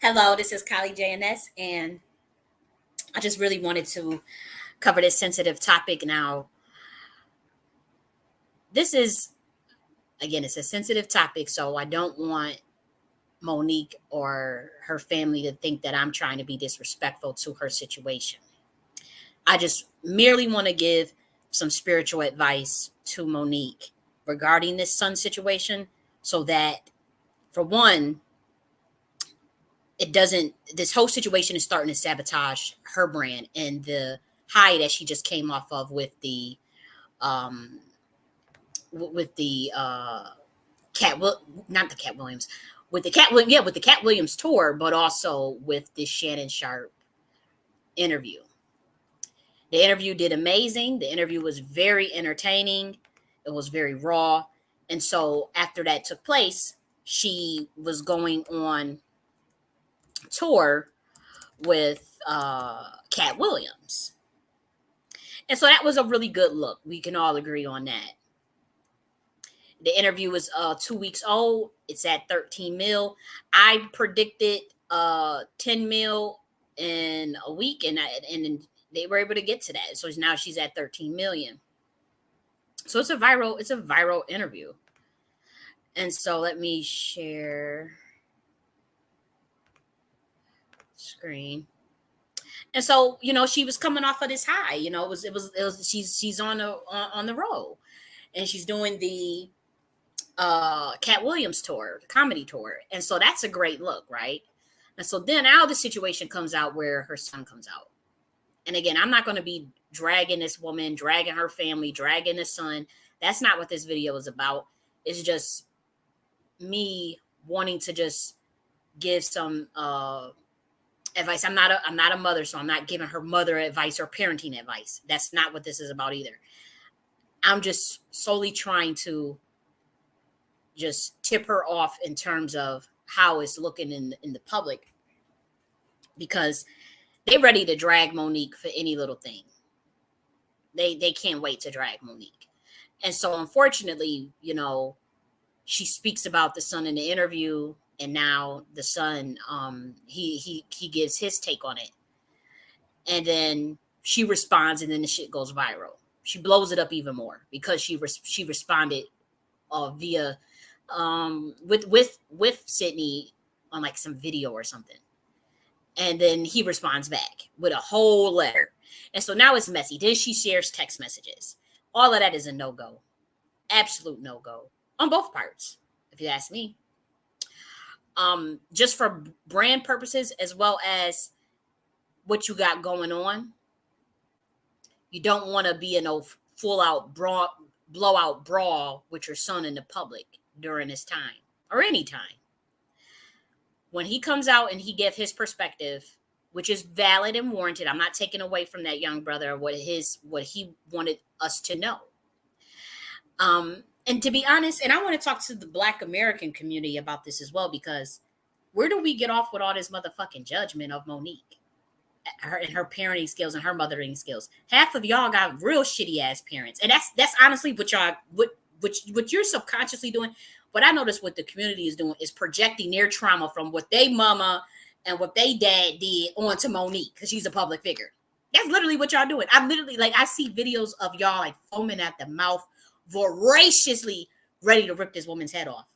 Hello, this is J.N.S, and I just really wanted to cover this sensitive topic. Now, this is, again, it's a sensitive topic, so I don't want Monique or her family to think that I'm trying to be disrespectful to her situation. I just merely want to give some spiritual advice to Monique regarding this son situation so that, for one, it doesn't, this whole situation is starting to sabotage her brand and the high that she just came off of with the um with the cat not the Cat Williams, with the with the Cat Williams tour, but also with this Shannon Sharp interview. The interview did amazing. The interview was very entertaining. It was very raw. And so after that took place, she was going on tour with Cat Williams. And so that was a really good look. We can all agree on that. The interview was 2 weeks old. It's at 13 mil. I predicted 10 mil in a week, and they were able to get to that. So now she's at 13 million. So it's a viral interview. And so let me share screen. And so, she was coming off of this high. She's on the road, and she's doing the Cat Williams tour, the comedy tour. And so that's a great look, right? And so then now the situation comes out where her son comes out. And again, I'm not going to be dragging this woman, dragging her family, dragging the son. That's not what this video is about. It's just me wanting to just give some advice. I'm not a mother, so I'm not giving her mother advice or parenting advice. That's not what this is about either. I'm just solely trying to just tip her off in terms of how it's looking in the public, because they're ready to drag Monique for any little thing. They can't wait to drag Monique. And so unfortunately, she speaks about the son in the interview, and now the son he gives his take on it. And then she responds, and then the shit goes viral. She blows it up even more because she responded via with Sydney on like some video or something. And then he responds back with a whole letter. And so now it's messy. Then she shares text messages. All of that is a no-go. Absolute no-go on both parts, if you ask me. Just for brand purposes, as well as what you got going on. You don't want to be in a full-out blowout brawl with your son in the public during this time or any time. When he comes out and he gave his perspective, which is valid and warranted, I'm not taking away from that young brother what he wanted us to know. And to be honest, and I want to talk to the Black American community about this as well, because where do we get off with all this motherfucking judgment of Monique and her parenting skills and her mothering skills? Half of y'all got real shitty ass parents, and that's honestly what y'all what you're subconsciously doing. What I notice what the community is doing is projecting their trauma from what they mama and what they dad did onto Monique because she's a public figure. That's literally what y'all doing. I'm literally I see videos of y'all like foaming at the mouth, voraciously ready to rip this woman's head off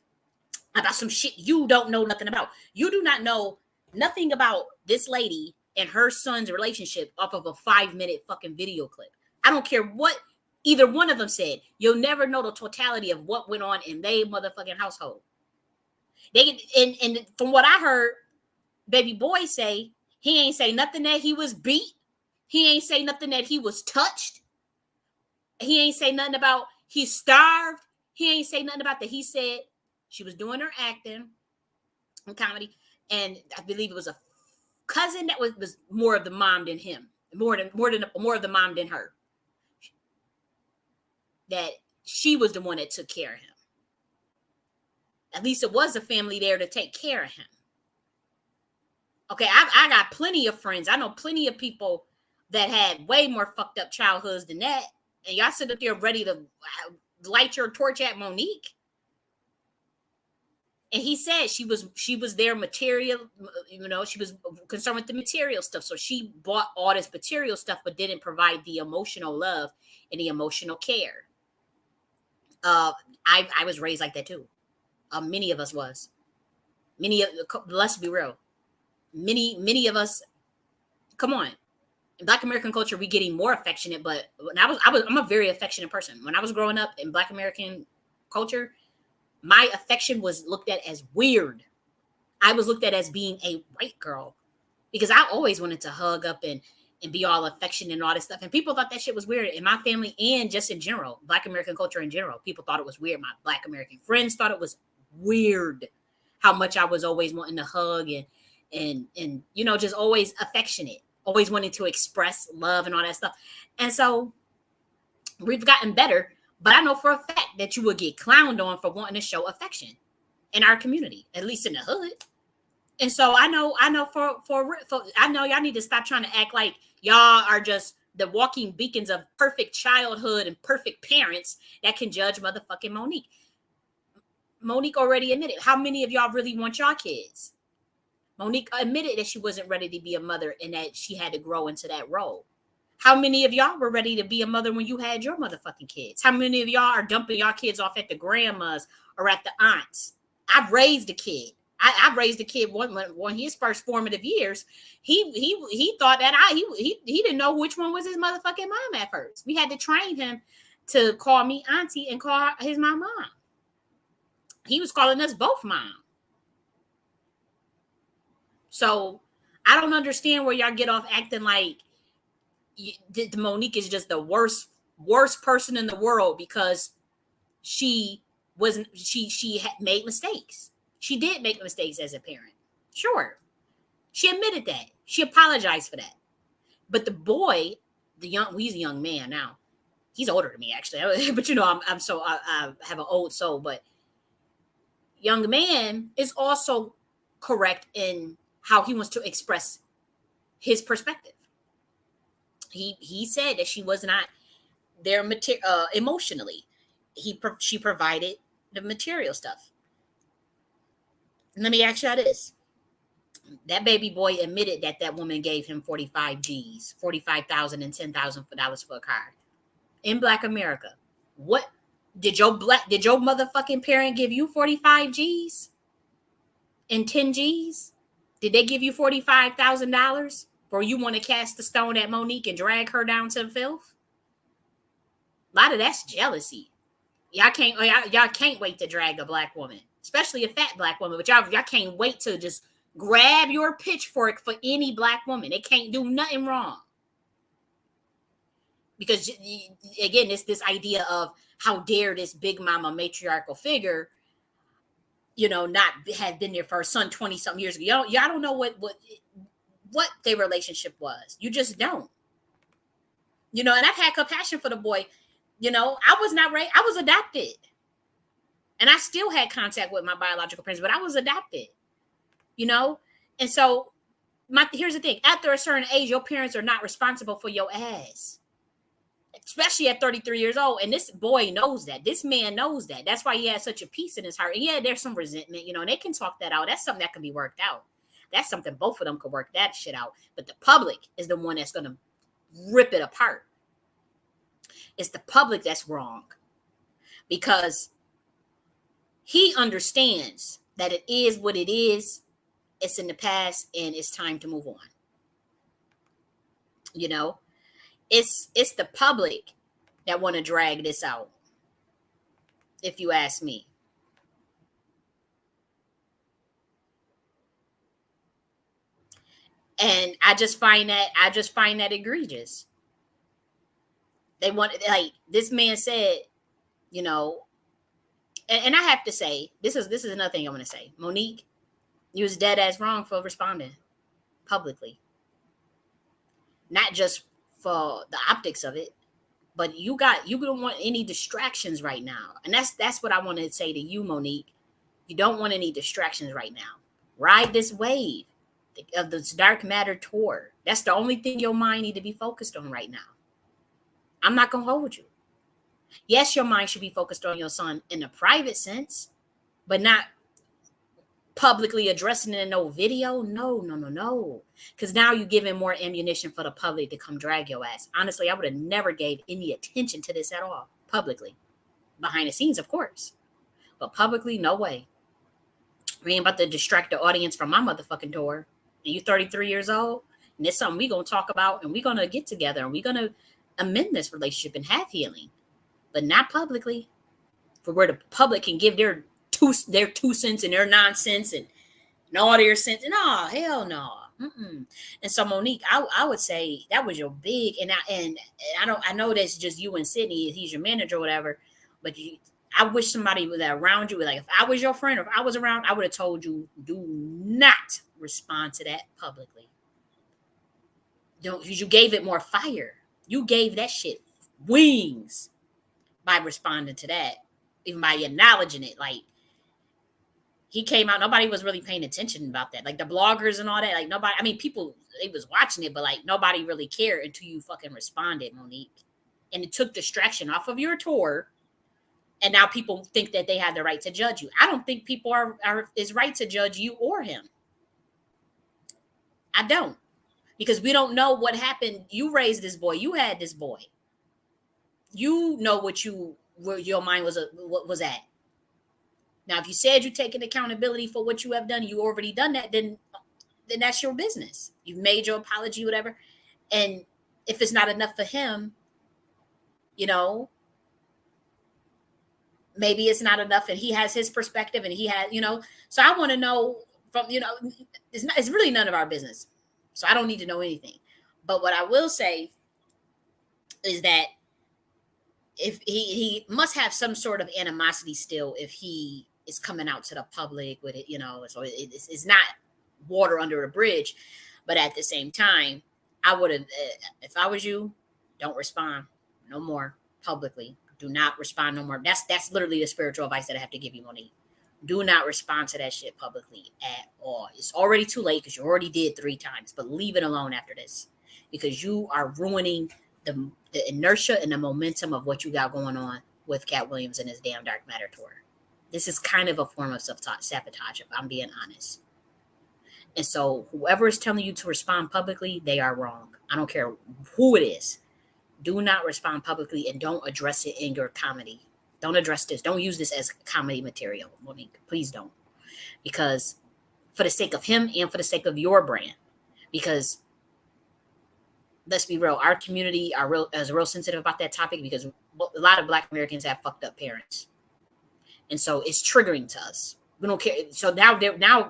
about some shit you don't know nothing about. You do not know nothing about this lady and her son's relationship off of a 5-minute fucking video clip. I don't care what either one of them said. You'll never know the totality of what went on in their motherfucking household. They and from what I heard, baby boy say he ain't say nothing that he was beat. He ain't say nothing that he was touched. He ain't say nothing about he starved. He ain't say nothing about that. He said she was doing her acting and comedy, and I believe it was a cousin that was more of the mom than him, more of the mom than her. That she was the one that took care of him. At least it was a family there to take care of him. Okay, I got plenty of friends. I know plenty of people that had way more fucked up childhoods than that. And y'all sit up there ready to light your torch at Monique. And he said she was their material, she was concerned with the material stuff. So she bought all this material stuff, but didn't provide the emotional love and the emotional care. Uh, I was raised like that too. Many of us was. Many of let's be real. Many of us. Come on, in Black American culture, we getting more affectionate. But when I'm a very affectionate person. When I was growing up in Black American culture, my affection was looked at as weird. I was looked at as being a white girl because I always wanted to hug up and be all affectionate and all this stuff. And people thought that shit was weird in my family and just in general, Black American culture in general. People thought it was weird. My Black American friends thought it was weird how much I was always wanting to hug and just always affectionate, always wanting to express love and all that stuff. And so we've gotten better, but I know for a fact that you would get clowned on for wanting to show affection in our community, at least in the hood. And so I know for I know y'all need to stop trying to act like y'all are just the walking beacons of perfect childhood and perfect parents that can judge motherfucking Monique. Monique already admitted. How many of y'all really want y'all kids? Monique admitted that she wasn't ready to be a mother and that she had to grow into that role. How many of y'all were ready to be a mother when you had your motherfucking kids? How many of y'all are dumping y'all kids off at the grandmas or at the aunts? I've raised a kid. I raised a kid one his first formative years. He thought that he didn't know which one was his motherfucking mom at first. We had to train him to call me auntie and call his mom. He was calling us both mom. So I don't understand where y'all get off acting like the Monique is just the worst person in the world because she wasn't she had made mistakes. She did make mistakes as a parent. Sure. She admitted that. She apologized for that. But the boy, he's a young man now. He's older than me actually. But I'm so I have an old soul, but young man is also correct in how he wants to express his perspective. He said that she was not there emotionally. She provided the material stuff. Let me ask y'all this. That baby boy admitted that that woman gave him 45 G's, 45,000 and 10,000 dollars for a car in Black America. What did your motherfucking parent give you 45 G's and 10 G's? Did they give you $45,000 for you want to cast the stone at Monique and drag her down to the filth? A lot of that's jealousy. Y'all can't wait to drag a Black woman, especially a fat Black woman. But y'all can't wait to just grab your pitchfork for any Black woman. They can't do nothing wrong. Because again, it's this idea of how dare this big mama matriarchal figure, not had been there for her son 20 something years ago. Y'all don't know what their relationship was. You just don't. And I've had compassion for the boy. I was not raised. I was adopted. And I still had contact with my biological parents, but I was adopted. And so here's the thing. After a certain age, your parents are not responsible for your ass. Especially at 33 years old. And this boy knows that. This man knows that. That's why he has such a peace in his heart. And yeah, there's some resentment, and they can talk that out. That's something that can be worked out. That's something both of them could work that shit out. But the public is the one that's going to rip it apart. It's the public that's wrong. Because he understands that it is what it is. It's in the past and it's time to move on. It's the public that want to drag this out, if you ask me. And I just find that egregious. They want, like this man said, and I have to say, this is another thing I want to say. Monique, you was dead ass wrong for responding publicly. Not just for the optics of it, but you don't want any distractions right now. And that's what I want to say to you, Monique. You don't want any distractions right now. Ride this wave of this dark matter tour. That's the only thing your mind need to be focused on right now. I'm not going to hold you. Yes, your mind should be focused on your son in a private sense, but not publicly addressing it in no video. No. Because now you're giving more ammunition for the public to come drag your ass. Honestly, I would have never gave any attention to this at all. Publicly. Behind the scenes, of course. But publicly, no way. We ain't about to distract the audience from my motherfucking tour. And you 33 years old, and it's something we gonna talk about, and we gonna get together, and we gonna amend this relationship and have healing. But not publicly. For where the public can give their two cents and their nonsense and all their sense. No, hell no. Mm-mm. And so Monique, I would say that was your big, and I know that's just you and Sydney. He's your manager or whatever, but I wish somebody was around you. Like if I was your friend, or if I was around, I would have told you, do not respond to that publicly. Don't, because you gave it more fire. You gave that shit wings by responding to that, even by acknowledging it. Like he came out, nobody was really paying attention about that. Like the bloggers and all that, like nobody. I mean, people they was watching it, but like nobody really cared until you fucking responded, Monique, and it took distraction off of your tour. And now people think that they have the right to judge you. I don't think people is right to judge you or him. I don't. Because we don't know what happened. You raised this boy. You had this boy. You know where your mind was at. Now, if you said you're taking accountability for what you have done, you already done that, then that's your business. You've made your apology, whatever. And if it's not enough for him, maybe it's not enough, and he has his perspective, and he has, so I want to know from, it's really none of our business. So I don't need to know anything. But what I will say is that if he must have some sort of animosity still, if he is coming out to the public with it, so it's not water under a bridge. But at the same time, I would have, if I was you, don't respond no more publicly. Do not respond no more. That's literally the spiritual advice that I have to give you, Monique. Do not respond to that shit publicly at all. It's already too late because you already did 3 times, but leave it alone after this because you are ruining the inertia and the momentum of what you got going on with Cat Williams and his damn Dark Matter tour. This is kind of a form of self-sabotage, if I'm being honest. And so whoever is telling you to respond publicly, they are wrong. I don't care who it is. Do not respond publicly and don't address it in your comedy. Don't address this. Don't use this as comedy material, Monique. Please don't. Because for the sake of him and for the sake of your brand. Because let's be real, our community is real sensitive about that topic because a lot of Black Americans have fucked up parents. And so it's triggering to us. We don't care. So now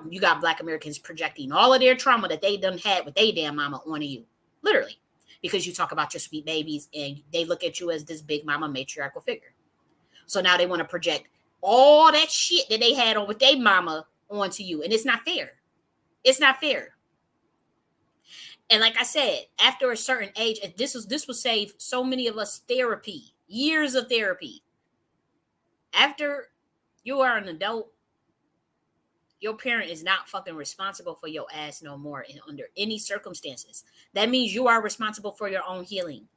you got Black Americans projecting all of their trauma that they done had with their damn mama onto you. Literally. Because you talk about your sweet babies and they look at you as this big mama matriarchal figure. So now they want to project all that shit that they had on with their mama onto you. And it's not fair. It's not fair. And like I said, after a certain age, this will save so many of us therapy, years of therapy. After you are an adult, your parent is not fucking responsible for your ass no more under any circumstances. That means you are responsible for your own healing.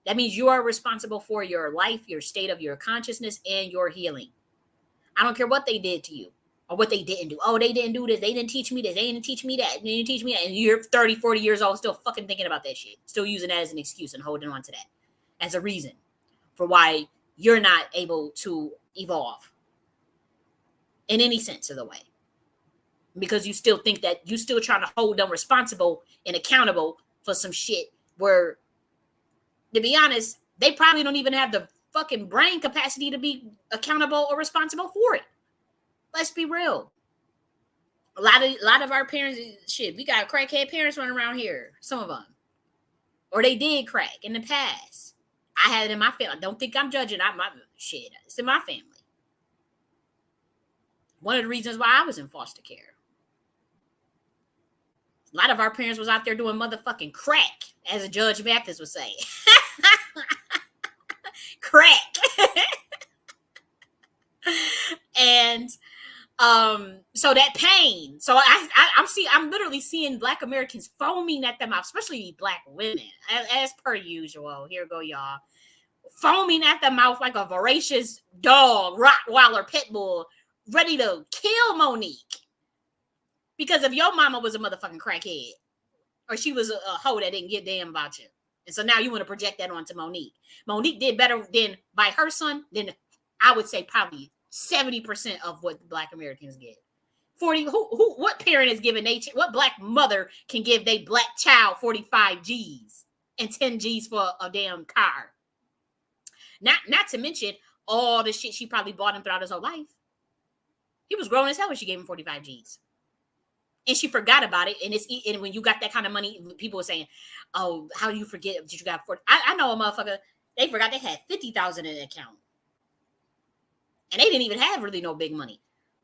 That means you are responsible for your life, your state of your consciousness, and your healing. I don't care what they did to you or what they didn't do. Oh, they didn't do this. They didn't teach me this. They didn't teach me that. They didn't teach me that. And you're 30, 40 years old still fucking thinking about that shit. Still using that as an excuse and holding on to that as a reason for why you're not able to evolve in any sense of the way. Because you still think that you still trying to hold them responsible and accountable for some shit where, to be honest, they probably don't even have the fucking brain capacity to be accountable or responsible for it. Let's be real. A lot of our parents, shit, we got crackhead parents running around here. Some of them. Or they did crack in the past. I had it in my family. I don't think I'm judging. Shit, it's in my family. One of the reasons why I was in foster care. A lot of our parents was out there doing motherfucking crack, as Judge Mathis would say. Crack. And so that pain. So I'm literally seeing Black Americans foaming at the mouth, especially Black women, as per usual. Here go y'all. Foaming at the mouth like a voracious dog, Rottweiler, pit bull, ready to kill Monique. Because if your mama was a motherfucking crackhead, or she was a hoe that didn't give a damn about you, and so now you want to project that onto Monique. Monique did better than by her son than I would say probably 70% of what Black Americans get. 40, what parent is giving what Black mother can give they Black child 45 G's and 10 G's for a damn car? Not to mention all the shit she probably bought him throughout his whole life. He was grown as hell when she gave him 45 G's. And she forgot about it. And when you got that kind of money, people were saying, "Oh, how do you forget that you got 40?" I know a motherfucker, they forgot they had 50,000 in an account. And they didn't even have really no big money.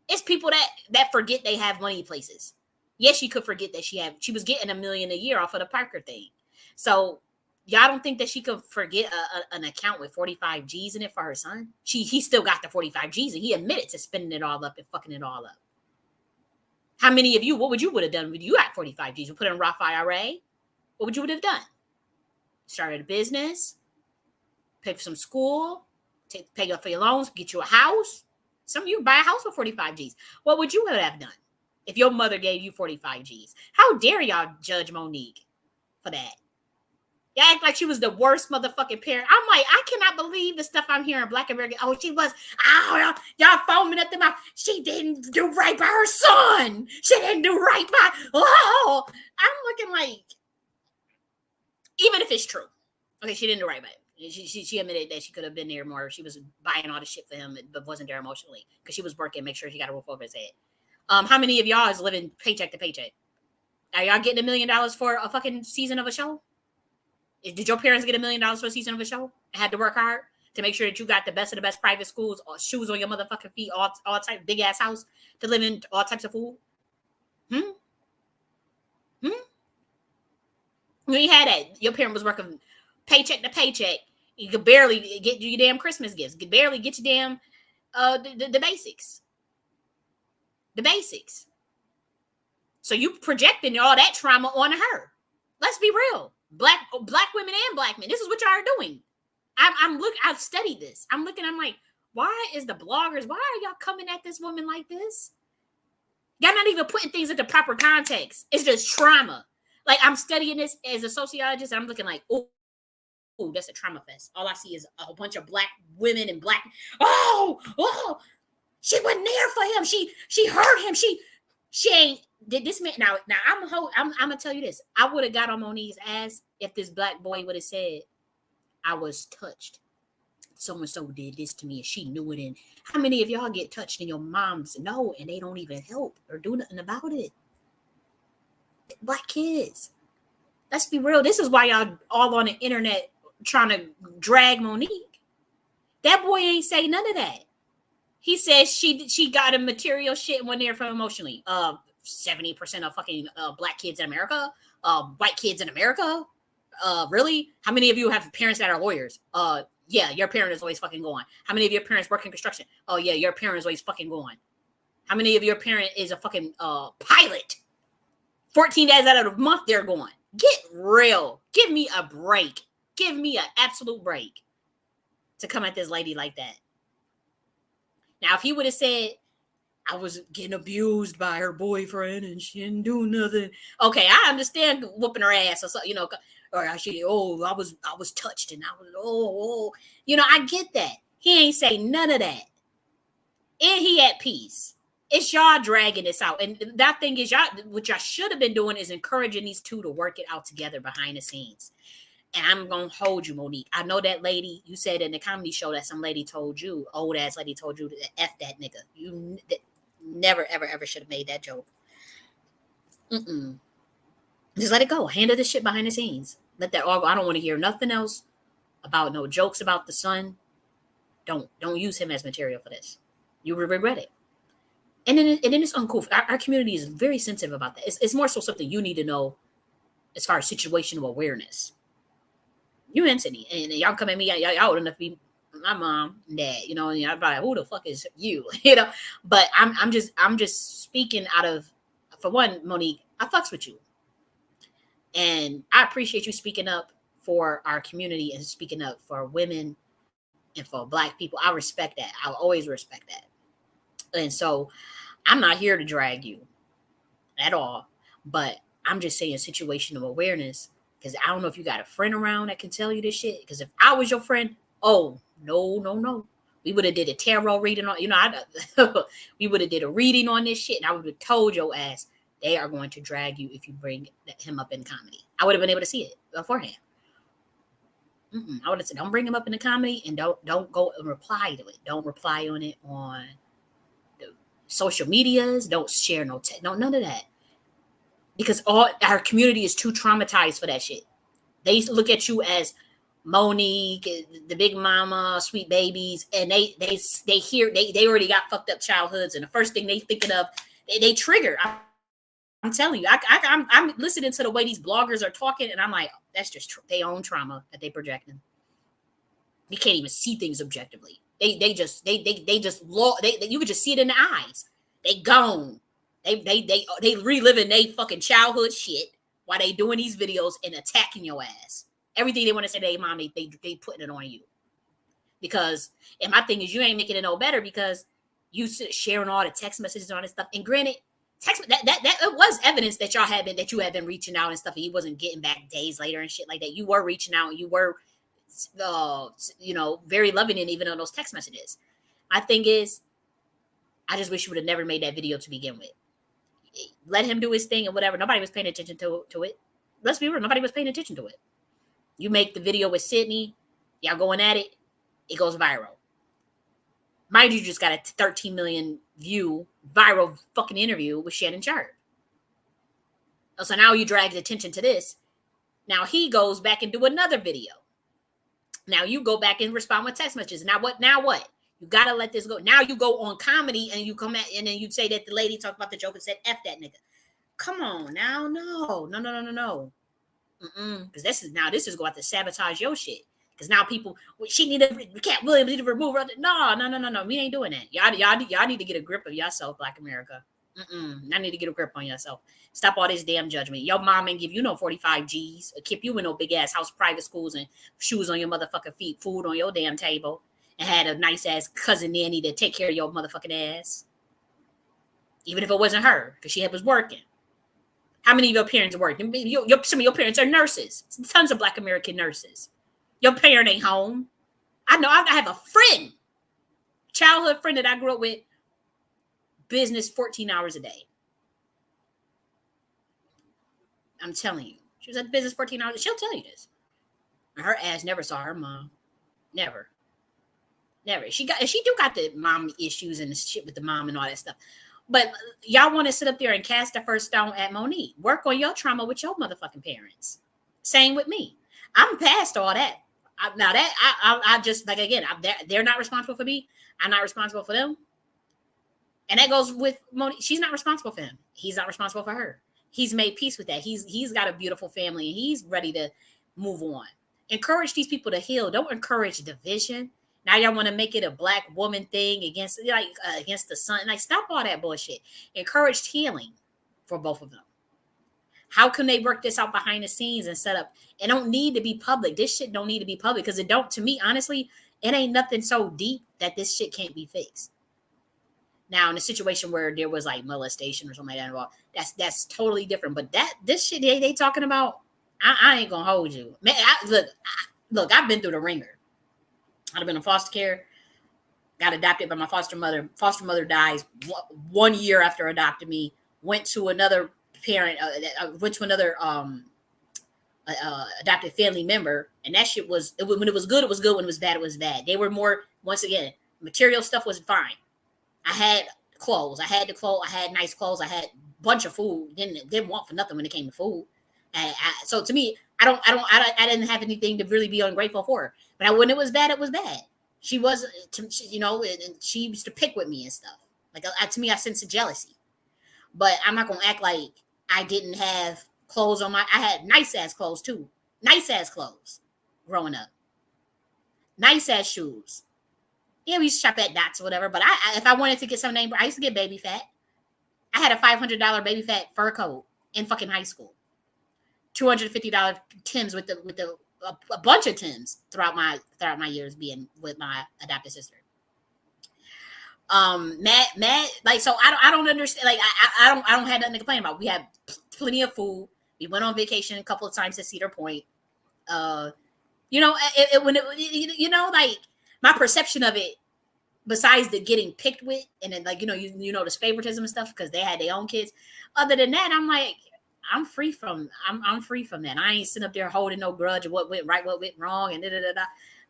It's people that forget they have money places. Yes, she could forget that she was getting $1 million a year off of the Parker thing. So y'all don't think that she could forget an account with 45 G's in it for her son? He still got the 45 G's, and he admitted to spending it all up and fucking it all up. How many of you, what would you would have done when you got 45 G's? You put in Roth IRA? What would you would have done? Started a business, pay for some school, pay up for your loans, get you a house. Some of you buy a house with 45 G's. What would you have done if your mother gave you 45 G's? How dare y'all judge Monique for that? Y'all act like she was the worst motherfucking parent. I'm like, I cannot believe the stuff I'm hearing. Black American. Oh, she was. Oh, y'all foaming at the mouth. She didn't do right by her son. She didn't do right by. Oh, I'm looking like, even if it's true, okay, she didn't do right by it. She admitted that she could have been there more. She was buying all the shit for him, but wasn't there emotionally because she was working, make sure she got a roof over his head. How many of y'all is living paycheck to paycheck? Are y'all getting $1 million for a fucking season of a show? Did your parents get $1 million for a season of a show? And had to work hard to make sure that you got the best of the best private schools, or shoes on your motherfucking feet, all type big ass house to live in, all types of food? When you had that, your parent was working paycheck to paycheck. You could barely get your damn Christmas gifts. You could barely get your damn the basics. The basics. So you projecting all that trauma onto her. Let's be real. Black women and Black men. This is what y'all are doing. I've studied this. I'm like, why is the bloggers, why are y'all coming at this woman like this? Y'all not even putting things into proper context. It's just trauma. Like, I'm studying this as a sociologist, and I'm looking like, oh, that's a trauma fest. All I see is a bunch of Black women and Black. Oh, she wasn't there for him. She hurt him. She ain't did this man. Now I'm gonna tell you this. I would have got on Monique's ass if this Black boy would have said, I was touched. So and so did this to me, and she knew it. And how many of y'all get touched and your moms know, and they don't even help or do nothing about it? Black kids. Let's be real. This is why y'all all on the internet trying to drag Monique. That boy ain't say none of that. He says she got a material shit when they're from emotionally. 70% of fucking Black kids in America, white kids in America. Really? How many of you have parents that are lawyers? Yeah, your parent is always fucking going. How many of your parents work in construction? Oh yeah, your parent is always fucking going. How many of your parent is a fucking pilot? 14 days out of the month they're going. Get real. Give me a break. Give me an absolute break to come at this lady like that. Now, if he would have said, I was getting abused by her boyfriend and she didn't do nothing. Okay, I understand whooping her ass or something, or I was touched and I was, I get that. He ain't say none of that. And he at peace. It's y'all dragging this out. And that thing is, what y'all should have been doing is encouraging these two to work it out together behind the scenes. And I'm going to hold you, Monique. I know that lady, you said in the comedy show that some lady told you, old ass lady told you to F that nigga. You never, ever, ever should have made that joke. Just let it go. Handle this shit behind the scenes. Let that all go. I don't want to hear nothing else about no jokes about the son. Don't use him as material for this. You will regret it. And then it's uncool. Our community is very sensitive about that. It's more so something you need to know as far as situational awareness. You and Sydney, and y'all come at me, y'all old enough to be my mom and dad, and I'm like, who the fuck is you? But I'm just speaking out of, for one, Monique, I fucks with you. And I appreciate you speaking up for our community and speaking up for women and for Black people. I respect that. I'll always respect that. And so I'm not here to drag you. at all. But I'm just saying situational awareness, because I don't know if you got a friend around that can tell you this shit. Because if I was your friend, oh no, we would have did a tarot reading on, we would have did a reading on this shit, and I would have told your ass they are going to drag you if you bring him up in comedy. I would have been able to see it beforehand. I would have said, don't bring him up in the comedy, and don't go and reply to it. Don't reply on it on the social medias. Don't share no none of that, because all our community is too traumatized for that shit. They look at you as Monique, the big mama, sweet babies, and they already got fucked up childhoods, and the first thing they thinking of, they trigger. I'm telling you, I'm listening to the way these bloggers are talking, and I'm like, that's just their own trauma that they projecting. They can't even see things objectively. They just you could just see it in the eyes. They gone. They reliving they fucking childhood shit while they doing these videos and attacking your ass. Everything they want to say to their mom, they putting it on you. Because, and my thing is, you ain't making it no better because you sharing all the text messages and all this stuff. And granted, text that it was evidence that you had been reaching out and stuff, and he wasn't getting back days later and shit like that. You were reaching out, and you were very loving, and even on those text messages. My thing is, I just wish you would have never made that video to begin with. Let him do his thing and whatever. Nobody was paying attention to it. Let's be real, nobody was paying attention to it. You make the video with Sydney, y'all going at it, it goes viral. Mind you, just got a 13 million view viral fucking interview with Shannon Sharp. So now you drag attention to this. Now he goes back and do another video. Now you go back and respond with text messages. Now what? You gotta let this go. Now you go on comedy and you come at, and then you say that the lady talked about the joke and said F that nigga. Come on now, no. Because this is going to sabotage your shit. Because now people, Cat Williams need to remove her. No. We ain't doing that. Y'all need to get a grip of yourself, Black America. I need to get a grip on yourself. Stop all this damn judgment. Your mom ain't give you no 45 G's, or keep you in no big ass house, private schools, and shoes on your motherfucking feet, food on your damn table, and had a nice ass cousin nanny to take care of your motherfucking ass. Even if it wasn't her, because she was working. How many of your parents work? Some of your parents are nurses. Tons of Black American nurses. Your parent ain't home. I know. I have a friend, childhood friend that I grew up with, business 14 hours a day. I'm telling you. She was at the business 14 hours. She'll tell you this. Her ass never saw her mom. Never. She do got the mom issues and the shit with the mom and all that stuff. But y'all want to sit up there and cast the first stone at Monique. Work on your trauma with your motherfucking parents. Same with me. I'm past all that. I just, like, again, they're not responsible for me. I'm not responsible for them. And that goes with Monique. She's not responsible for him. He's not responsible for her. He's made peace with that. He's got a beautiful family, and he's ready to move on. Encourage these people to heal. Don't encourage division. Now y'all want to make it a Black woman thing against the son. Like, stop all that bullshit. Encourage healing for both of them. How can they work this out behind the scenes and set up? It don't need to be public. This shit don't need to be public, because to me, honestly, it ain't nothing so deep that this shit can't be fixed. Now, in a situation where there was like molestation or something like that, that's totally different. But this shit they talking about, I ain't gonna hold you. Man, look, I've been through the ringer. I've been in foster care, got adopted by my foster mother. Foster mother dies 1 year after adopting me. Went to another parent, went to another adopted family member, and that shit when it was good, it was good. When it was bad, it was bad. They were more, once again, material stuff was fine. I had clothes. I had nice clothes. I had a bunch of food. Didn't want for nothing when it came to food. So to me, I didn't have anything to really be ungrateful for. But when it was bad, it was bad. She was, and she used to pick with me and stuff. Like, to me, I sense jealousy. But I'm not gonna act like I didn't have clothes on I had nice ass clothes too. Nice ass clothes growing up. Nice ass shoes. Yeah, we used to shop at Dots or whatever. But if I wanted to get some name, I used to get Baby Fat. I had a $500 Baby Fat fur coat in fucking high school. $250 Timbs with a bunch of Timbs throughout my years being with my adopted sister. Mad, like, so I don't understand. Like, I don't have nothing to complain about. We had plenty of food. We went on vacation a couple of times to Cedar Point. Uh, like, my perception of it, besides the getting picked with, and then, like, the favoritism and stuff because they had their own kids. Other than that, I'm like, I'm free from that. I ain't sitting up there holding no grudge of what went right, what went wrong, and da da da.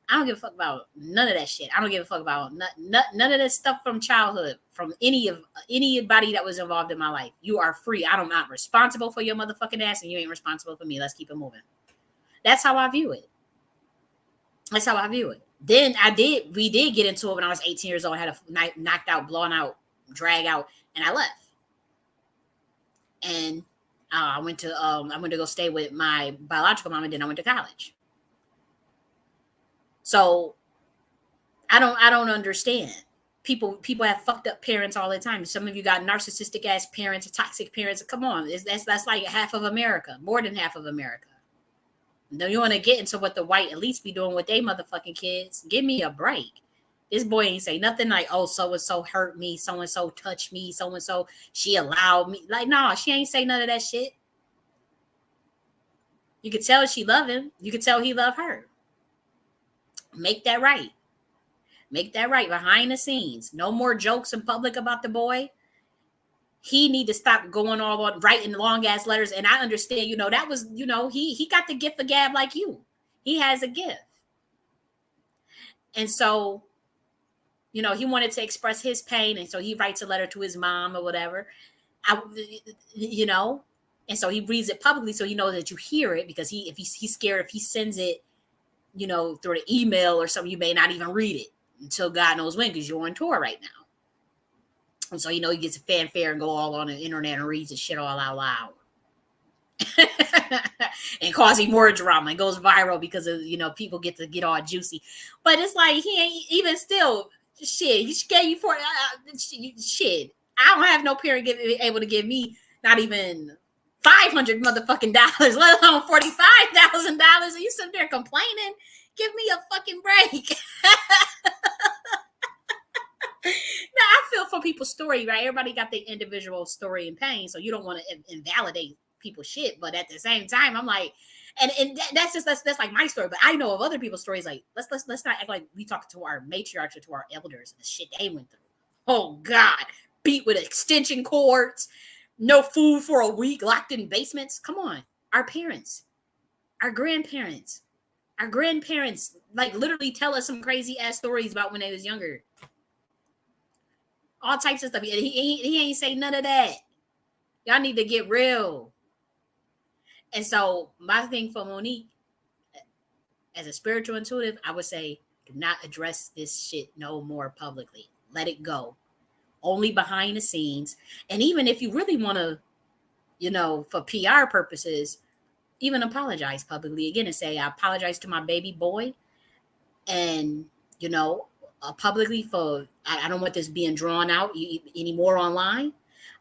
I don't give a fuck about none of that shit. I don't give a fuck about none of this stuff from childhood, from anybody that was involved in my life. You are free. I'm not responsible for your motherfucking ass, and you ain't responsible for me. Let's keep it moving. That's how I view it. That's how I view it. Then we did get into it when I was 18 years old. I had a knocked out, blown out, drag out, and I left. And I went to go stay with my biological mom, and then I went to college. So I don't understand. People have fucked up parents all the time. Some of you got narcissistic ass parents, toxic parents. Come on, that's like half of America, more than half of America. Now you want to get into what the white elites be doing with they motherfucking kids? Give me a break. This boy ain't say nothing like, oh, so and so hurt me, so and so touched me, so and so she allowed me. Like, no, she ain't say none of that shit. You could tell she loved him. You could tell he loved her. Make that right. Make that right behind the scenes. No more jokes in public about the boy. He need to stop going all on writing long ass letters. And I understand, that was, he got the gift of gab like you. He has a gift. And so, he wanted to express his pain. And so he writes a letter to his mom or whatever. And so he reads it publicly so he knows that you hear it, because if he's scared, if he sends it, through the email or something, you may not even read it until God knows when, because you're on tour right now. And so, he gets a fanfare and go all on the internet and reads his shit all out loud. And causing more drama. It goes viral because of, people get all juicy. But it's like, he ain't even still, shit, he gave you shit. I don't have no parent able to give me not even $500 motherfucking dollars, let alone $45,000. And you sit there complaining? Give me a fucking break. Now, I feel for people's story, right? Everybody got their individual story and pain, so you don't want to invalidate people's shit. But at the same time, I'm like, and that's like my story. But I know of other people's stories. Like, let's not act like we talk to our matriarchs or to our elders and the shit they went through. Oh God, beat with extension cords, no food for a week, locked in basements. Come on, our parents, our grandparents, like literally tell us some crazy ass stories about when they was younger. All types of stuff. He ain't say none of that. Y'all need to get real. And so my thing for Monique, as a spiritual intuitive, I would say, do not address this shit no more publicly. Let it go. Only behind the scenes. And even if you really want to, for PR purposes, even apologize publicly again and say, I apologize to my baby boy. And, publicly for, I don't want this being drawn out anymore online.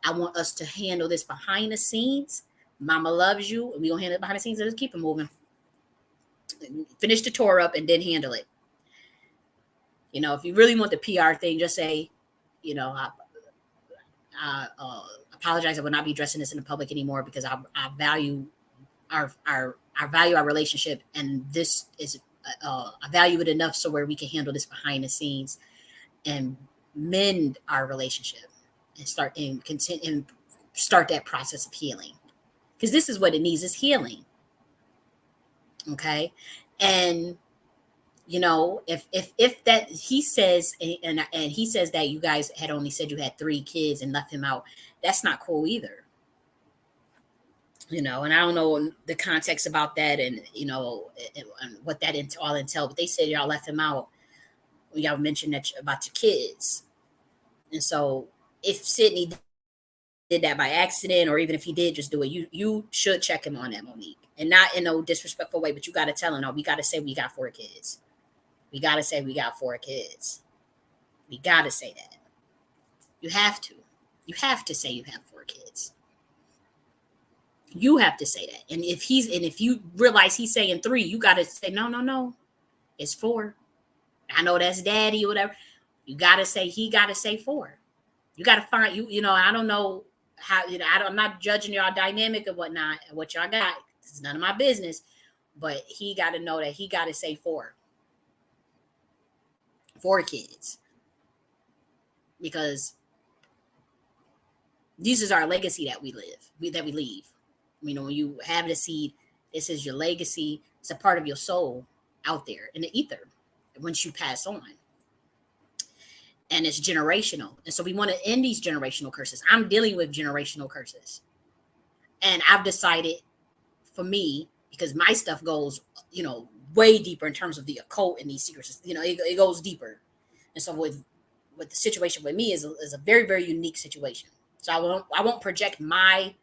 I want us to handle this behind the scenes. Mama loves you, and we're going to handle it behind the scenes and just keep it moving. Finish the tour up and then handle it. If you really want the PR thing, just say, I apologize. I will not be addressing this in the public anymore because I value our relationship, and this is I value it enough so where we can handle this behind the scenes and mend our relationship and start that process of healing, because this is what it needs, is healing. Okay. And if that he says and he says that you guys had only said you had 3 kids and left him out, that's not cool either. And I don't know the context about that and what that all entailed, but they said y'all left him out. Y'all mentioned that about your kids. And so if Sydney did that by accident, or even if he did just do it, you should check him on that, Monique. And not in no disrespectful way, but you got to tell him, no, we got to say we got 4 kids. We got to say we got 4 kids. We got to say that. You have to. You have to say you have 4 kids. You have to say that. And if you realize he's saying 3, you got to say, no, it's 4. I know that's daddy or whatever. You gotta say he gotta say 4. You gotta find you know, I don't know how, you know, I'm not judging y'all dynamic or whatnot, what y'all got. It's none of my business. But he gotta know that he gotta say 4. 4 kids. Because this is our legacy that we that we leave. You know, when you have the seed, this is your legacy. It's a part of your soul out there in the ether once you pass on. And it's generational. And so we want to end these generational curses. I'm dealing with generational curses. And I've decided for me, because my stuff goes, you know, way deeper in terms of the occult and these secrets, you know, it goes deeper. And so with the situation with me is a very, very unique situation. So I won't project my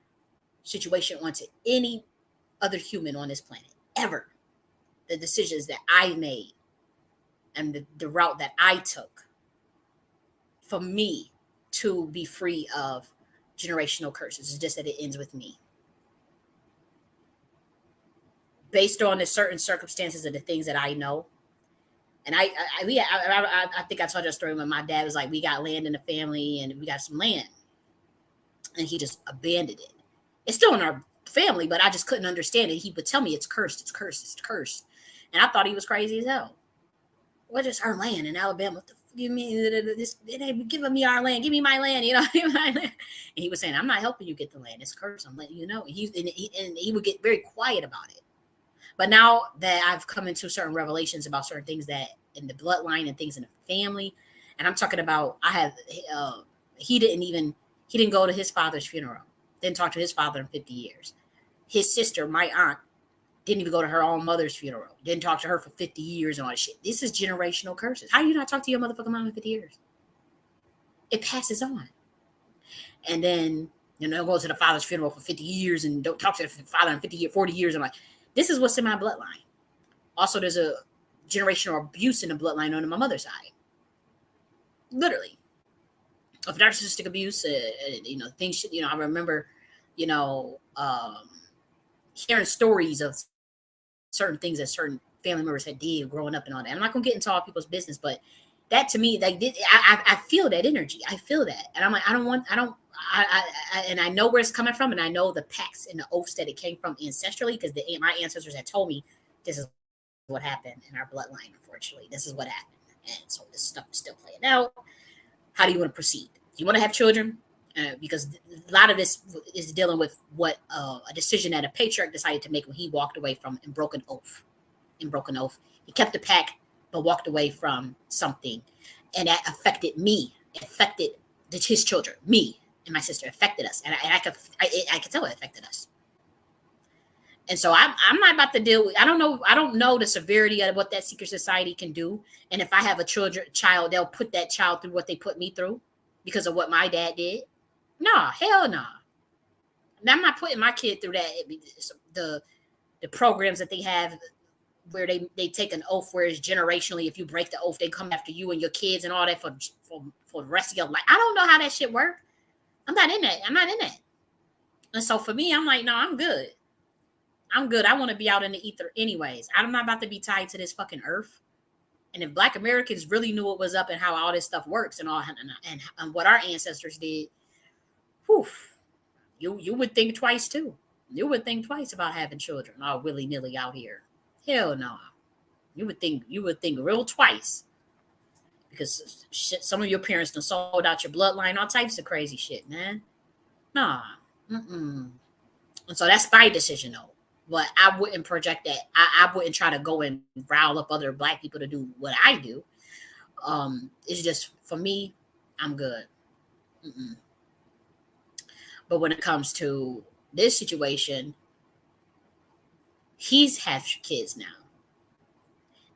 situation onto any other human on this planet ever. The decisions that I made and the route that I took for me to be free of generational curses. It's just that it ends with me. Based on the certain circumstances of the things that I know. And I think I told you a story when my dad was like, we got land in the family and we got some land. And he just abandoned it. It's still in our family, but I just couldn't understand it. He would tell me it's cursed, it's cursed, it's cursed. And I thought he was crazy as hell. What is our land in Alabama? What the fuck do you mean? They ain't giving me our land. Give me my land. You know, and he was saying, I'm not helping you get the land. It's cursed. I'm letting you know. And he would get very quiet about it. But now that I've come into certain revelations about certain things that in the bloodline and things in the family, and I'm talking about, he didn't go to his father's funeral. Didn't talk to his father in 50 years. His sister, my aunt, didn't even go to her own mother's funeral. Didn't talk to her for 50 years and all that shit. This is generational curses. How do you not talk to your motherfucking mom in 50 years? It passes on. And then, you know, go to the father's funeral for 50 years and don't talk to the father in 50 years, 40 years. I'm like, this is what's in my bloodline. Also, there's a generational abuse in the bloodline on my mother's side. Literally. Of narcissistic abuse, you know, things, you know, I remember, you know, hearing stories of certain things that certain family members had did growing up and all that. I'm not gonna get into all people's business, but that to me, like, I feel that energy. I feel that, and I'm like, and I know where it's coming from, and I know the pacts and the oaths that it came from ancestrally, because my ancestors had told me this is what happened in our bloodline. Unfortunately, this is what happened, and so this stuff is still playing out. How do you want to proceed? Do you want to have children? Because a lot of this is dealing with what a decision that a patriarch decided to make when he walked away from and broke an oath. He kept the pact, but walked away from something, and that affected me. It affected his children, me and my sister. Affected us, and I could tell it affected us. And so I'm not about to deal with. I don't know the severity of what that secret society can do. And if I have a child, they'll put that child through what they put me through because of what my dad did. No, hell no. I'm not putting my kid through that. The programs that they have where they take an oath, whereas generationally, if you break the oath, they come after you and your kids and all that for the rest of your life. I don't know how that shit works. I'm not in that. And so for me, I'm like, no, I'm good. I want to be out in the ether anyways. I'm not about to be tied to this fucking earth. And if Black Americans really knew what was up and how all this stuff works and all, and what our ancestors did, whew, you would think twice too. You would think twice about having children all willy nilly out here. Hell no. You would think real twice, because shit, some of your parents done sold out your bloodline, all types of crazy shit, man. Nah. Mm-mm. And so that's my decision though. But I wouldn't project that. I wouldn't try to go and rile up other Black people to do what I do. It's just for me, I'm good. Mm-mm. But when it comes to this situation, he's have kids now.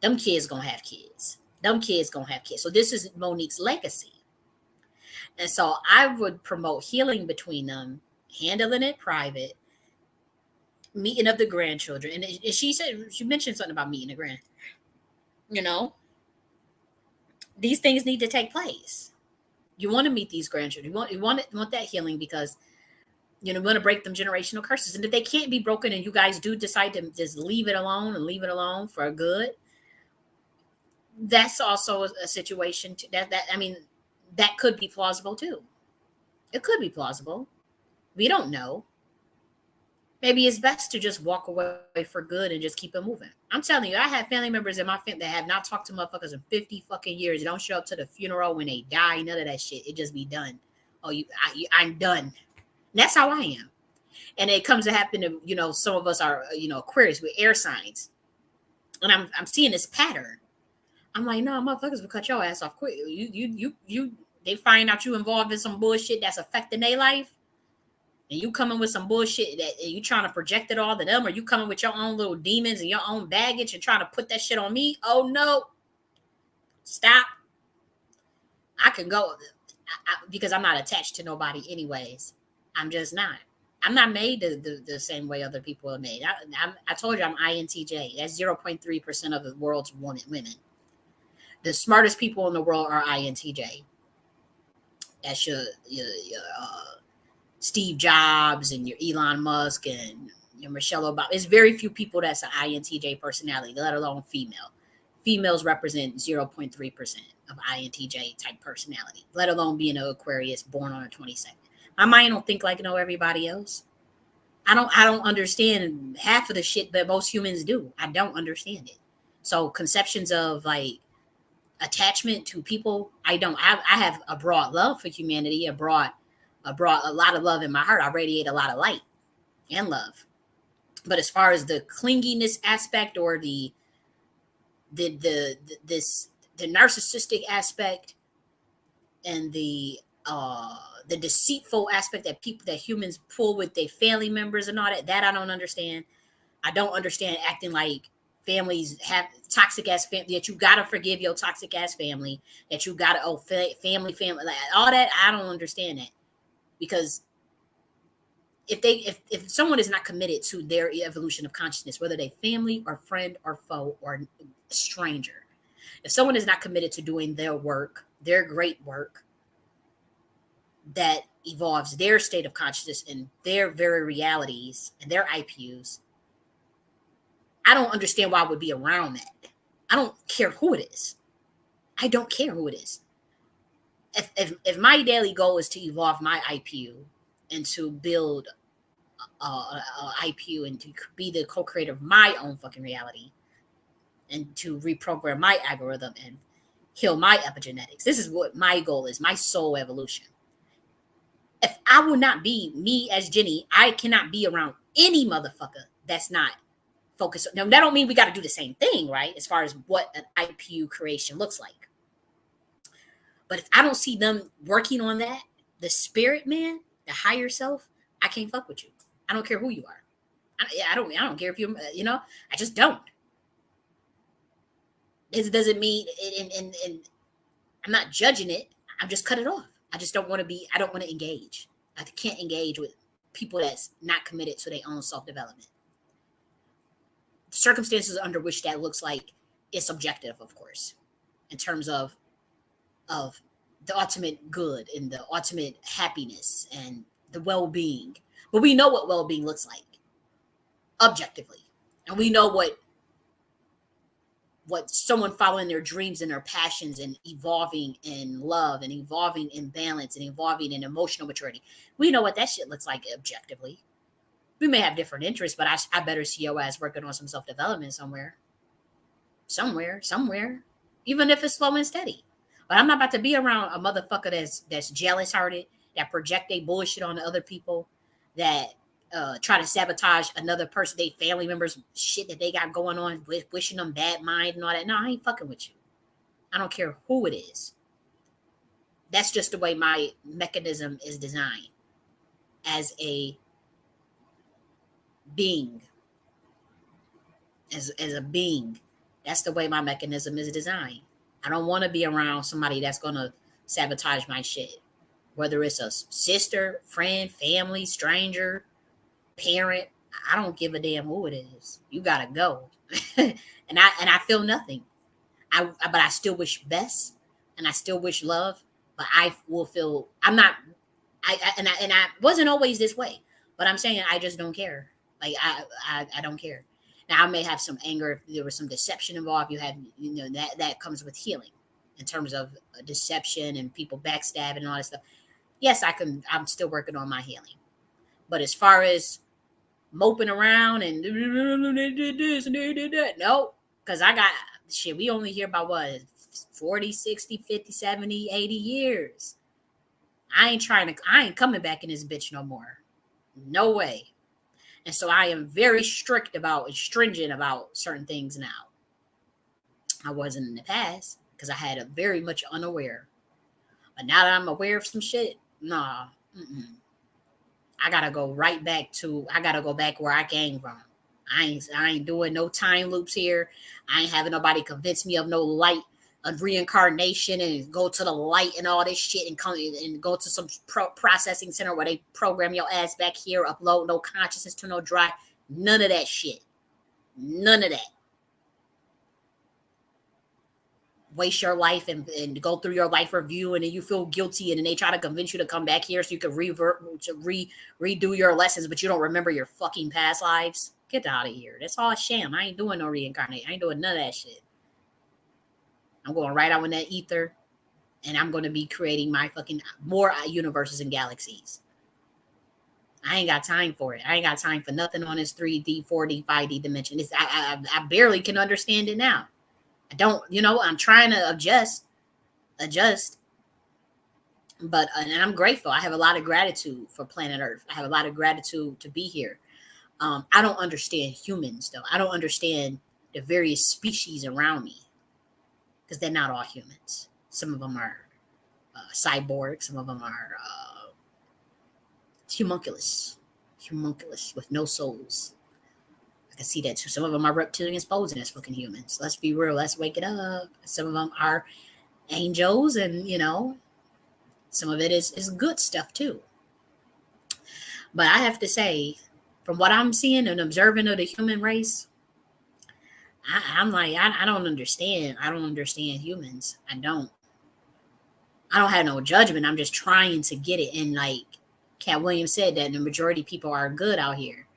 Them kids gonna have kids. So this is Monique's legacy. And so I would promote healing between them, handling it private, meeting of the grandchildren. And she mentioned something about meeting the grand. You know, these things need to take place. You want to meet these grandchildren. You want that healing, because you want to break them generational curses. And if they can't be broken, and you guys do decide to just leave it alone for good, That's also a situation that I mean, that could be plausible too. It could be plausible. We don't know. Maybe it's best to just walk away for good and just keep it moving. I'm telling you, I have family members in my family that have not talked to motherfuckers in 50 fucking years. They don't show up to the funeral when they die, none of that shit. It just be done. Oh, I'm done. And that's how I am. And it comes to happen to, some of us are, Aquarius with air signs. And I'm seeing this pattern. I'm like, no, motherfuckers will cut your ass off quick. They find out you involved in some bullshit that's affecting their life, and you coming with some bullshit that you trying to project it all to them, or you coming with your own little demons and your own baggage and trying to put that shit on me. Oh no, stop. I can go because I'm not attached to nobody, anyways. I'm just not. I'm not made the same way other people are made. I told you I'm INTJ. That's 0.3% of the world's women. The smartest people in the world are INTJ. That's your Steve Jobs and your Elon Musk and your Michelle Obama. It's very few people that's an INTJ personality, let alone female. Females represent 0.3% of INTJ type personality, let alone being an Aquarius born on the 22nd. My mind don't think like everybody else. I don't understand half of the shit that most humans do. I don't understand it. So conceptions of like attachment to people, I don't. I have a broad love for humanity, I brought a lot of love in my heart. I radiate a lot of light and love. But as far as the clinginess aspect or the narcissistic aspect and the deceitful aspect that humans pull with their family members and all that I don't understand. I don't understand acting like families have toxic ass family, that you gotta forgive your toxic ass family, that you gotta family like, all that. I don't understand that, because if someone is not committed to their evolution of consciousness, whether they family or friend or foe or stranger, if someone is not committed to doing their work, their great work that evolves their state of consciousness and their very realities and their IPUs, I don't understand why I would be around that. I don't care who it is. I don't care who it is. If my daily goal is to evolve my IPU and to build IPU and to be the co-creator of my own fucking reality and to reprogram my algorithm and heal my epigenetics. This is what my goal is, my soul evolution. If I will not be me as Jenny, I cannot be around any motherfucker that's not focused. Now, that don't mean we got to do the same thing, right? As far as what an IPU creation looks like. But if I don't see them working on that, the spirit man, the higher self, I can't fuck with you. I don't care who you are. I don't care if I just don't. It doesn't mean, and I'm not judging it. I'm just cut it off. I just don't want to be, I don't want to engage. I can't engage with people that's not committed to their own self-development. Circumstances under which that looks like is subjective, of course, in terms of the ultimate good and the ultimate happiness and the well-being. But we know what well-being looks like objectively. And we know what someone following their dreams and their passions and evolving in love and evolving in balance and evolving in emotional maturity. We know what that shit looks like objectively. We may have different interests, but I better see your ass working on some self-development somewhere, even if it's slow and steady. But I'm not about to be around a motherfucker that's jealous hearted, that project their bullshit on the other people, that try to sabotage another person, they family members, shit that they got going on, wishing them bad mind and all that. No, I ain't fucking with you. I don't care who it is. That's just the way my mechanism is designed as a being. As a being, that's the way my mechanism is designed. I don't want to be around somebody that's going to sabotage my shit, whether it's a sister, friend, family, stranger, parent. I don't give a damn who it is. You gotta go. and I feel nothing. But I still wish best, and I still wish love. But I will feel I'm not. I wasn't always this way. But I'm saying I just don't care. Like I don't care. Now I may have some anger if there was some deception involved. You have, that comes with healing in terms of deception and people backstabbing and all that stuff. Yes, I'm still working on my healing. But as far as moping around and they did this and they did that, no, because I got shit. We only hear about what 40, 60, 50, 70, 80 years. I ain't coming back in this bitch no more. No way. And so I am very strict about and stringent about certain things now. I wasn't in the past because I had a very much unaware. But now that I'm aware of some shit, nah. I gotta go right back to. I gotta go back where I came from. I ain't doing no time loops here. I ain't having nobody convince me of no light of reincarnation and go to the light and all this shit and come and go to some processing center where they program your ass back here, upload no consciousness to no drive. None of that shit. None of that. Waste your life and go through your life review and then you feel guilty and then they try to convince you to come back here so you can redo your lessons, but you don't remember your fucking past lives. Get out of here. That's all a sham. I ain't doing no reincarnation. I ain't doing none of that shit. I'm going right out in that ether and I'm going to be creating my fucking more universes and galaxies. I ain't got time for it. I ain't got time for nothing on this 3D, 4D, 5D dimension. I barely can understand it now. I don't, I'm trying to adjust, but, and I'm grateful. I have a lot of gratitude for planet Earth. I have a lot of gratitude to be here. I don't understand humans though. I don't understand the various species around me because they're not all humans. Some of them are cyborgs. Some of them are homunculus with no souls. I see that too. Some of them are reptilians posing as fucking humans. Let's be real. Let's wake it up. Some of them are angels, and some of it is good stuff too. But I have to say, from what I'm seeing and observing of the human race, I'm like, I don't understand. I don't understand humans. I don't have no judgment. I'm just trying to get it. And like Cat Williams said, that the majority of people are good out here.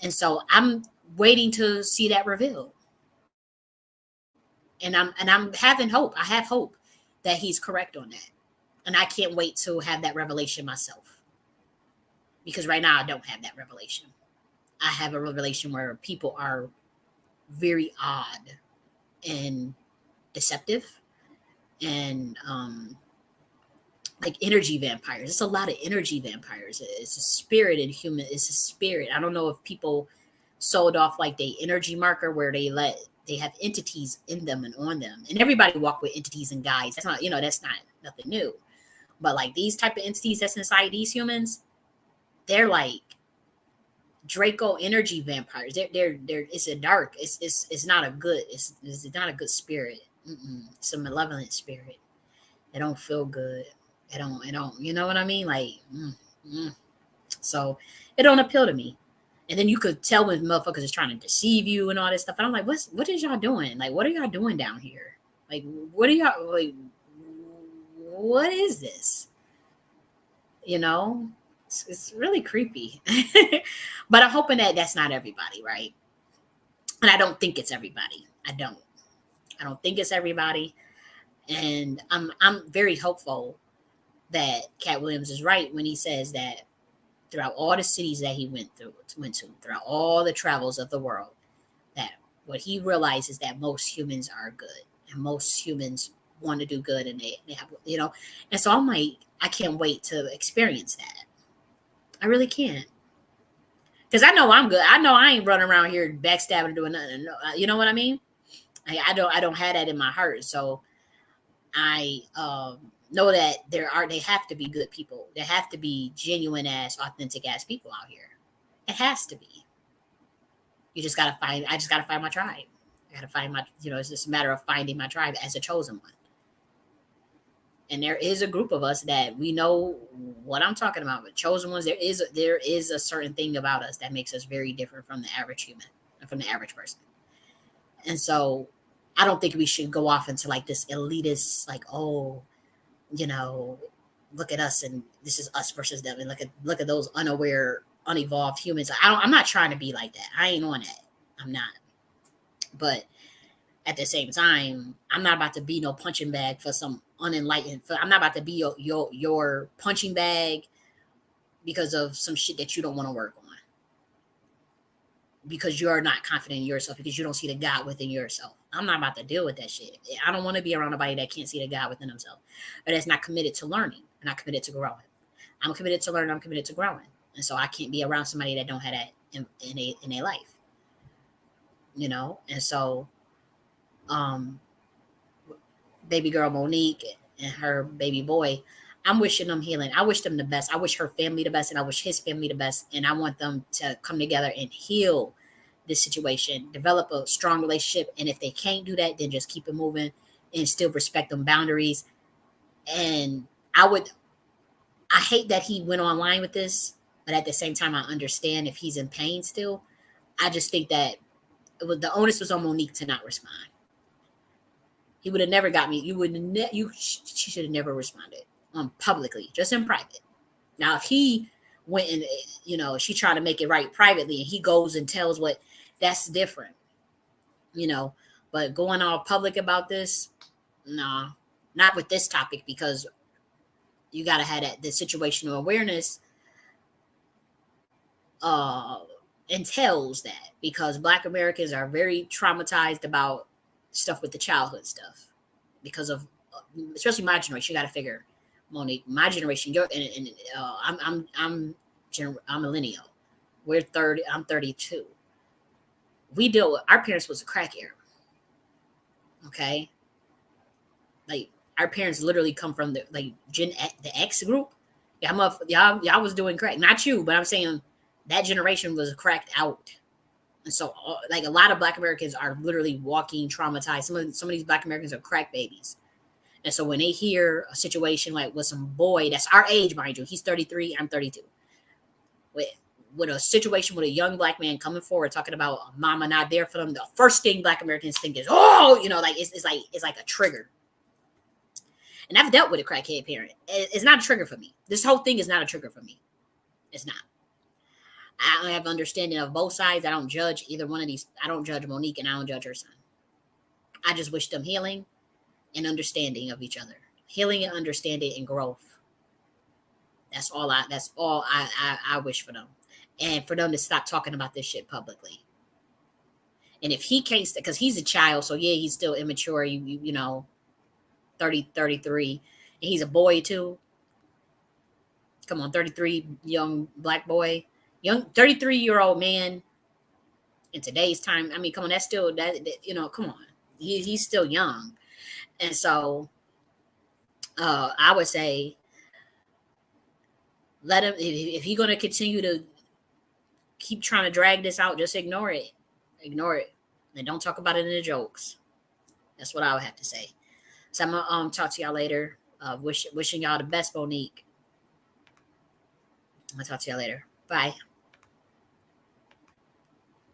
And so I'm waiting to see that revealed. And I'm having hope. I have hope that he's correct on that. And I can't wait to have that revelation myself. Because right now I don't have that revelation. I have a revelation where people are very odd and deceptive and like energy vampires. It's a lot of energy vampires. It's a spirit in human. It's a spirit. I don't know if people sold off like the energy marker where they have entities in them and on them. And everybody walk with entities and guides. That's not, that's not nothing new. But like these type of entities that's inside these humans, they're like Draco energy vampires. They're it's a dark. It's not a good. It's not a good spirit. It's a malevolent spirit. It don't feel good. It don't. You know what I mean? Like, so it don't appeal to me. And then you could tell when motherfuckers is trying to deceive you and all this stuff. And I'm like, what is y'all doing? Like, what are y'all doing down here? Like, what are y'all like? What is this? It's really creepy. But I'm hoping that that's not everybody, right? And I don't think it's everybody. I don't think it's everybody. And I'm very hopeful that Cat Williams is right when he says that throughout all the cities that he went to, throughout all the travels of the world, that what he realizes that most humans are good and most humans want to do good and they have, and so I'm like, I can't wait to experience that. I really can't. Because I know I'm good. I know I ain't running around here backstabbing doing nothing. You know what I mean? I don't have that in my heart. So I know that they have to be good people. There have to be genuine ass, authentic ass people out here. It has to be. I just gotta find my tribe. I gotta find my, it's just a matter of finding my tribe as a chosen one. And there is a group of us that we know what I'm talking about. But chosen ones, there is a certain thing about us that makes us very different from the average human, from the average person. And so I don't think we should go off into like this elitist, like, oh, look at us and this is us versus them. And look at those unaware, unevolved humans. I'm not trying to be like that. I ain't on that. I'm not. But at the same time, I'm not about to be no punching bag for some unenlightened. I'm not about to be your punching bag because of some shit that you don't want to work on, because you're not confident in yourself, because you don't see the God within yourself. I'm not about to deal with that shit. I don't want to be around nobody that can't see the God within themselves, or that's not committed to learning, not committed to growing. I'm committed to learning. I'm committed to growing, and so I can't be around somebody that don't have that in a life, And so, um, baby girl Monique and her baby boy, I'm wishing them healing. I wish them the best. I wish her family the best, and I wish his family the best. And I want them to come together and heal this situation, develop a strong relationship. And if they can't do that, then just keep it moving and still respect them boundaries. And I hate that he went online with this, but at the same time, I understand if he's in pain still. I just think that the onus was on Monique to not respond. He would have never got me. She should have never responded publicly, just in private. Now, if he went and she tried to make it right privately, and he goes and tells that's different, But going all public about this, nah, not with this topic, because you gotta have the situational awareness entails that, because Black Americans are very traumatized about stuff with the childhood stuff, because of especially my generation. You got to figure, Monique, my generation. I'm millennial. We're 30. I'm 32. We deal with our parents was a crack era. Okay, like our parents literally come from the the X group. Y'all was doing crack. Not you, but I'm saying that generation was cracked out. And so, like, a lot of Black Americans are literally walking traumatized. Some of these Black Americans are crack babies. And so when they hear a situation like with some boy that's our age, mind you, he's 33, I'm 32, with a situation with a young Black man coming forward talking about a mama not there for them, the first thing Black Americans think is, oh, like it's like a trigger. And I've dealt with a crackhead parent. It's not a trigger for me. This whole thing is not a trigger for me. It's not. I have understanding of both sides. I don't judge either one of these. I don't judge Monique, and I don't judge her son. I just wish them healing and understanding of each other. Healing and understanding and growth. That's all I wish for them. And for them to stop talking about this shit publicly. And if he can't, because he's a child, so yeah, he's still immature, 30, 33. And he's a boy too. Come on, 33, young Black boy. Young 33-year-old man in today's time. I mean, come on, that's still come on. He's still young. And so I would say let him, if he's going to continue to keep trying to drag this out, just ignore it. Ignore it. And don't talk about it in the jokes. That's what I would have to say. So I'm going to talk to y'all later. Wishing y'all the best, Monique. I'm going to talk to y'all later. Bye.